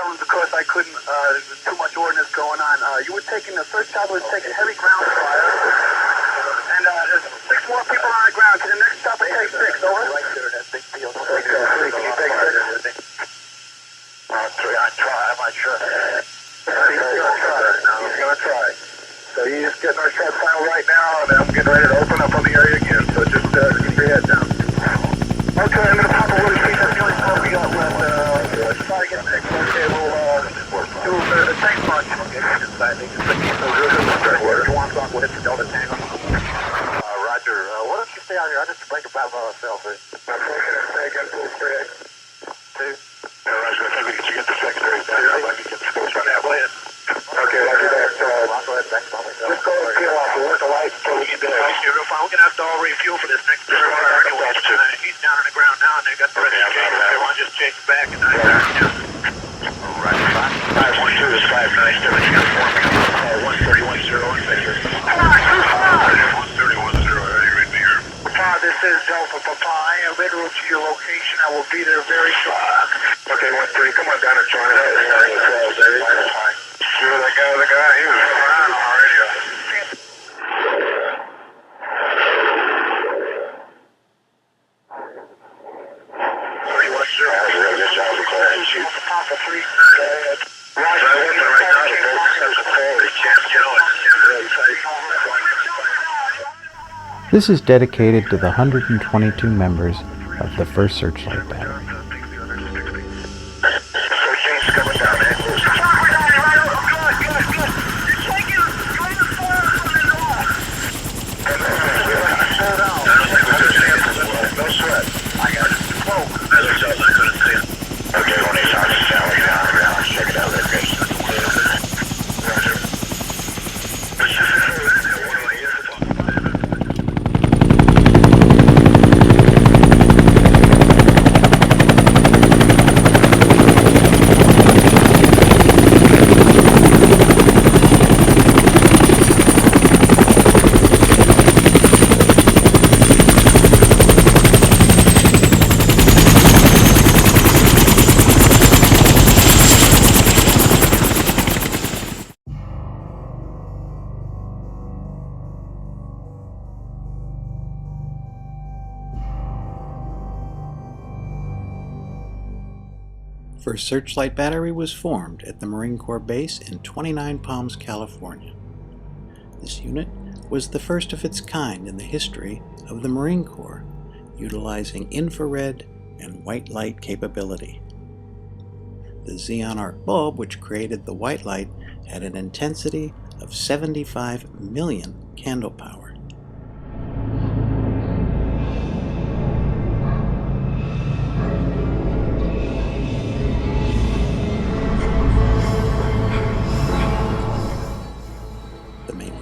zones because I couldn't, there's too much ordnance going on. You were taking, the first chopper was taking heavy ground fire. And there's 6 more people on the ground. Can the next chopper take 6, over? Right there, that big field. Can you take 6? I'm not sure. He's gonna try. So he's getting our shot final right now, and I'm getting ready to open up on the area again. So just keep your head down. Okay, I'm gonna pop a little piece. That's the only smoke we got left. Let's try to get next. Okay, we'll do the tank punch. Okay, inside. They can keep those rhythms. You want on, we'll hit the Delta tank. Roger. Why don't you stay out here? I'll just break about myself. I'm breaking a tank in full straight. 2. Roger, I think we can get the secondary down here. I'd like to get the scopes right now. Go ahead. Okay, roger that. Just go and peel off. We'll work the lights until we get there. Real fine. We're going to have to all refuel for this next turn. He's down on the ground now, and they've got the rest of the game. They want to just chase him back and knock him down. All right. 512 is 597. You got 4 minutes. Call 131-0 and come on, too far! 131-0. Are you ready to hear? Papa, this is Delta Papa. I am en route to your location. I will be there very shortly. Okay, 1-3. Come on down and join us. Sure, that guy, he was around on our radio. This is dedicated to the 122 members of the 1st Searchlight Battery. First Searchlight Battery was formed at the Marine Corps base in 29 Palms, California. This unit was the first of its kind in the history of the Marine Corps, utilizing infrared and white light capability. The xenon arc bulb, which created the white light, had an intensity of 75 million candle power.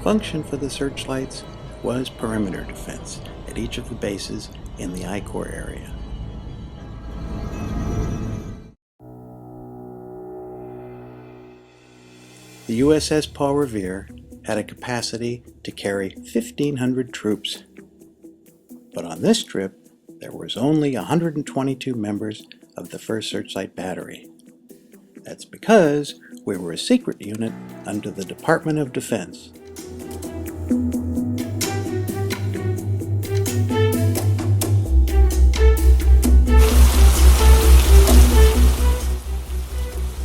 Function for the searchlights was perimeter defense at each of the bases in the I-Corps area. The USS Paul Revere had a capacity to carry 1,500 troops. But on this trip, there was only 122 members of the 1st Searchlight Battery. That's because we were a secret unit under the Department of Defense.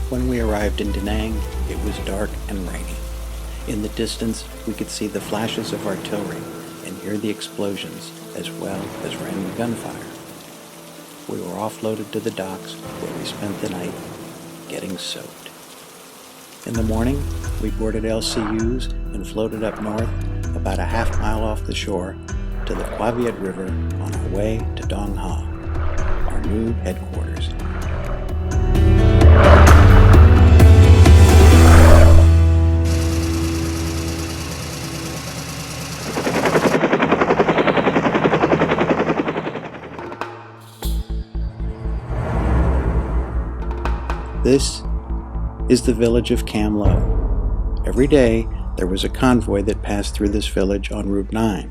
When we arrived in Danang, it was dark and rainy. In the distance, we could see the flashes of artillery and hear the explosions, as well as random gunfire. We were offloaded to the docks, where we spent the night getting soaked. In the morning, we boarded LCUs and floated up north about a half-mile off the shore to the Quaviet River on our way to Dong Ha, our new headquarters. This is the village of Cam Lo. Every day, there was a convoy that passed through this village on Route 9.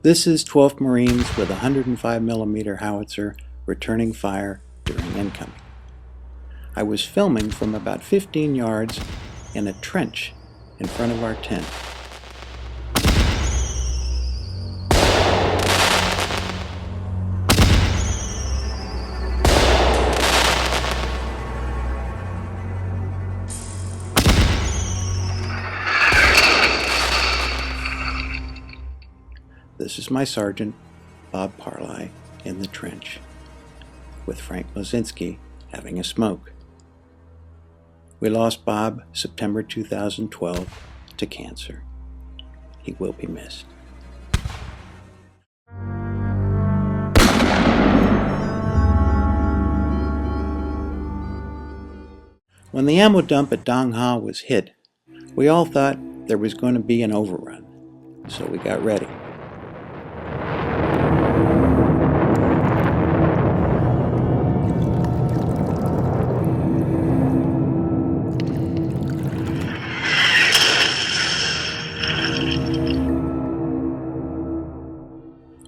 This is 12th Marines with a 105mm howitzer returning fire during incoming. I was filming from about 15 yards in a trench in front of our tent. This is my sergeant, Bob Parley, in the trench, with Frank Moszcienski having a smoke. We lost Bob September 2012 to cancer. He will be missed. When the ammo dump at Danang was hit, we all thought there was going to be an overrun, so we got ready.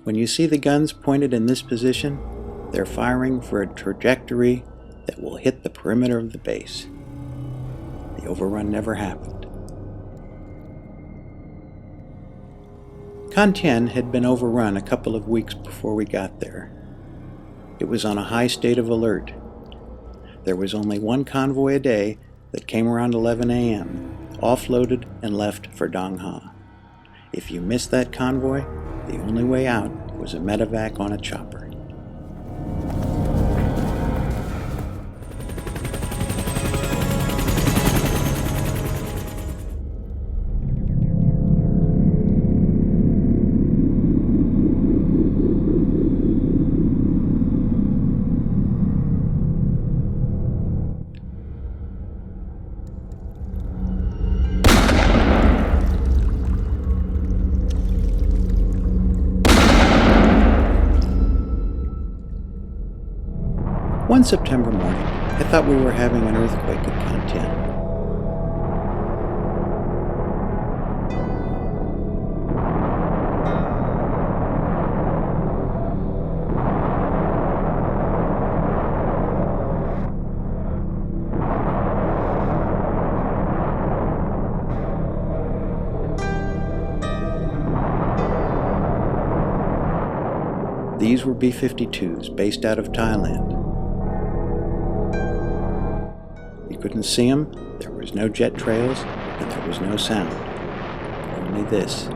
When you see the guns pointed in this position, they're firing for a trajectory that will hit the perimeter of the base. The overrun never happened. Cantien had been overrun a couple of weeks before we got there. It was on a high state of alert. There was only one convoy a day that came around 11 a.m., offloaded and left for Danang. If you missed that convoy, the only way out was a medevac on a chopper. One September morning, I thought we were having an earthquake at Cantien. These were B-52s based out of Thailand. You couldn't see them, there was no jet trails, and there was no sound. Only this.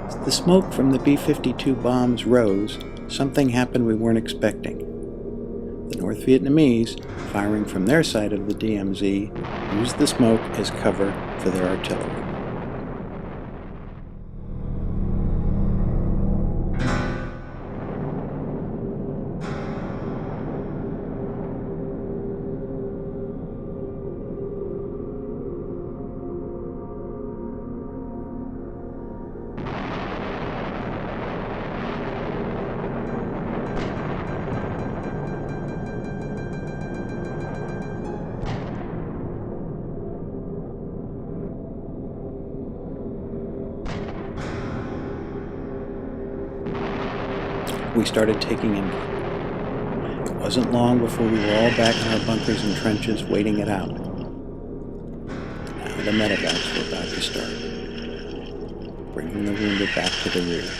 As the smoke from the B-52 bombs rose, something happened we weren't expecting. The North Vietnamese, firing from their side of the DMZ, used the smoke as cover for their artillery. We started taking income. It wasn't long before we were all back in our bunkers and trenches waiting it out. Now the medevacs were about to start, bringing the wounded back to the rear.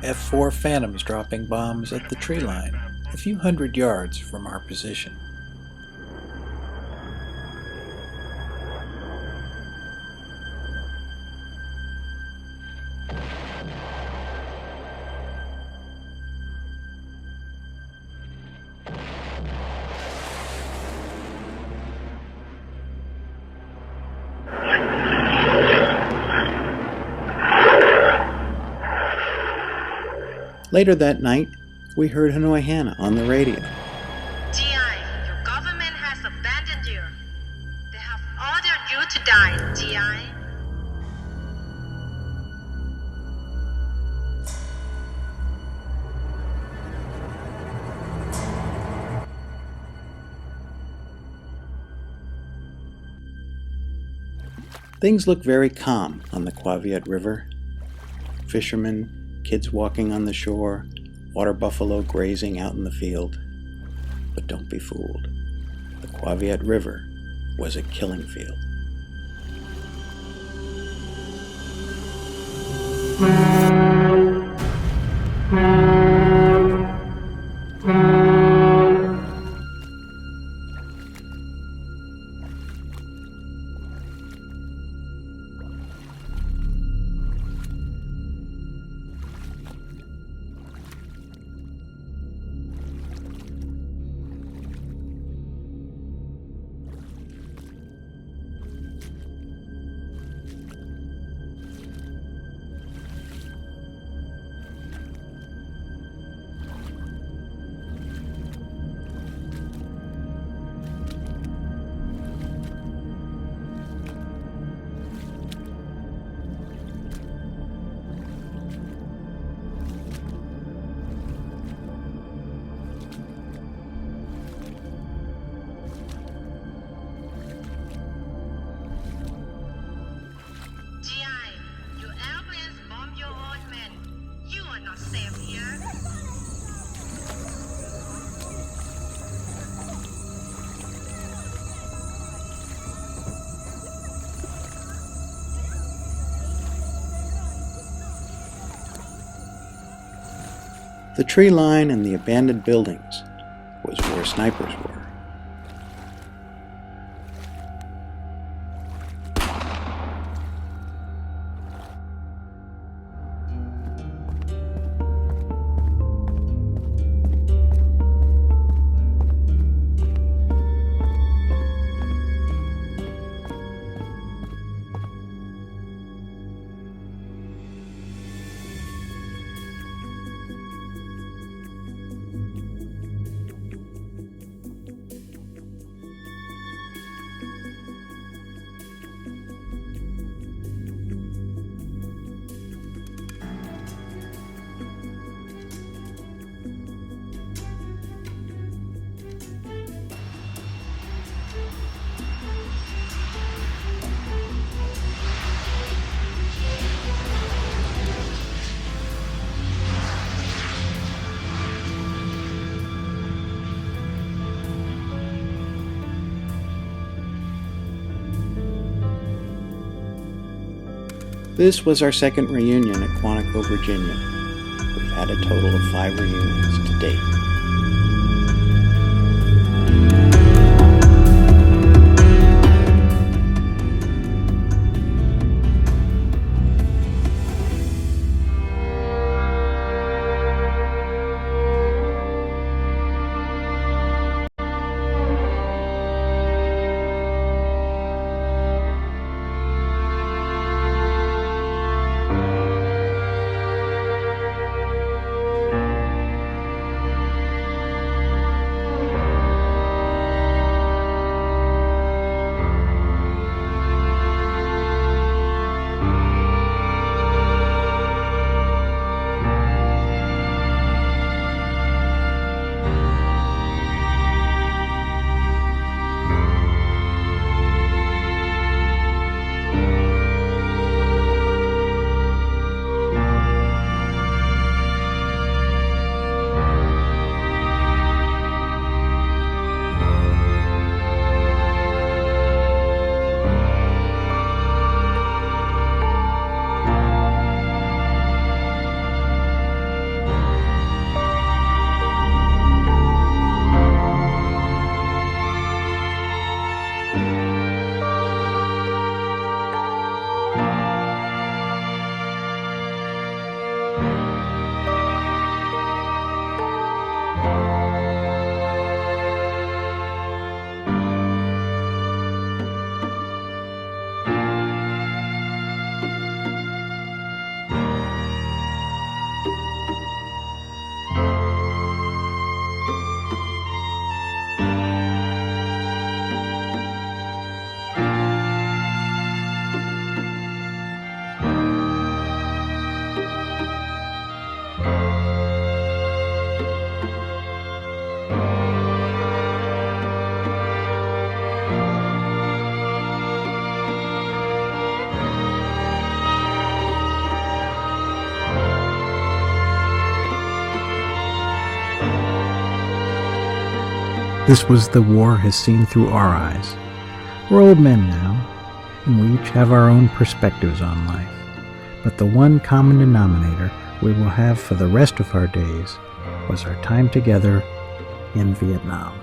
F-4 Phantoms dropping bombs at the tree line, a few hundred yards from our position. Later that night, we heard Hanoi Hannah on the radio. GI, your government has abandoned you. They have ordered you to die, GI. Things look very calm on the Quaviet River. Fishermen, kids walking on the shore, water buffalo grazing out in the field. But don't be fooled. The Quaviet River was a killing field. The tree line and the abandoned buildings was where snipers were. This was our second reunion at Quantico, Virginia. We've had a total of 5 reunions to date. This was the war has seen through our eyes. We're old men now, and we each have our own perspectives on life. But the one common denominator we will have for the rest of our days was our time together in Vietnam.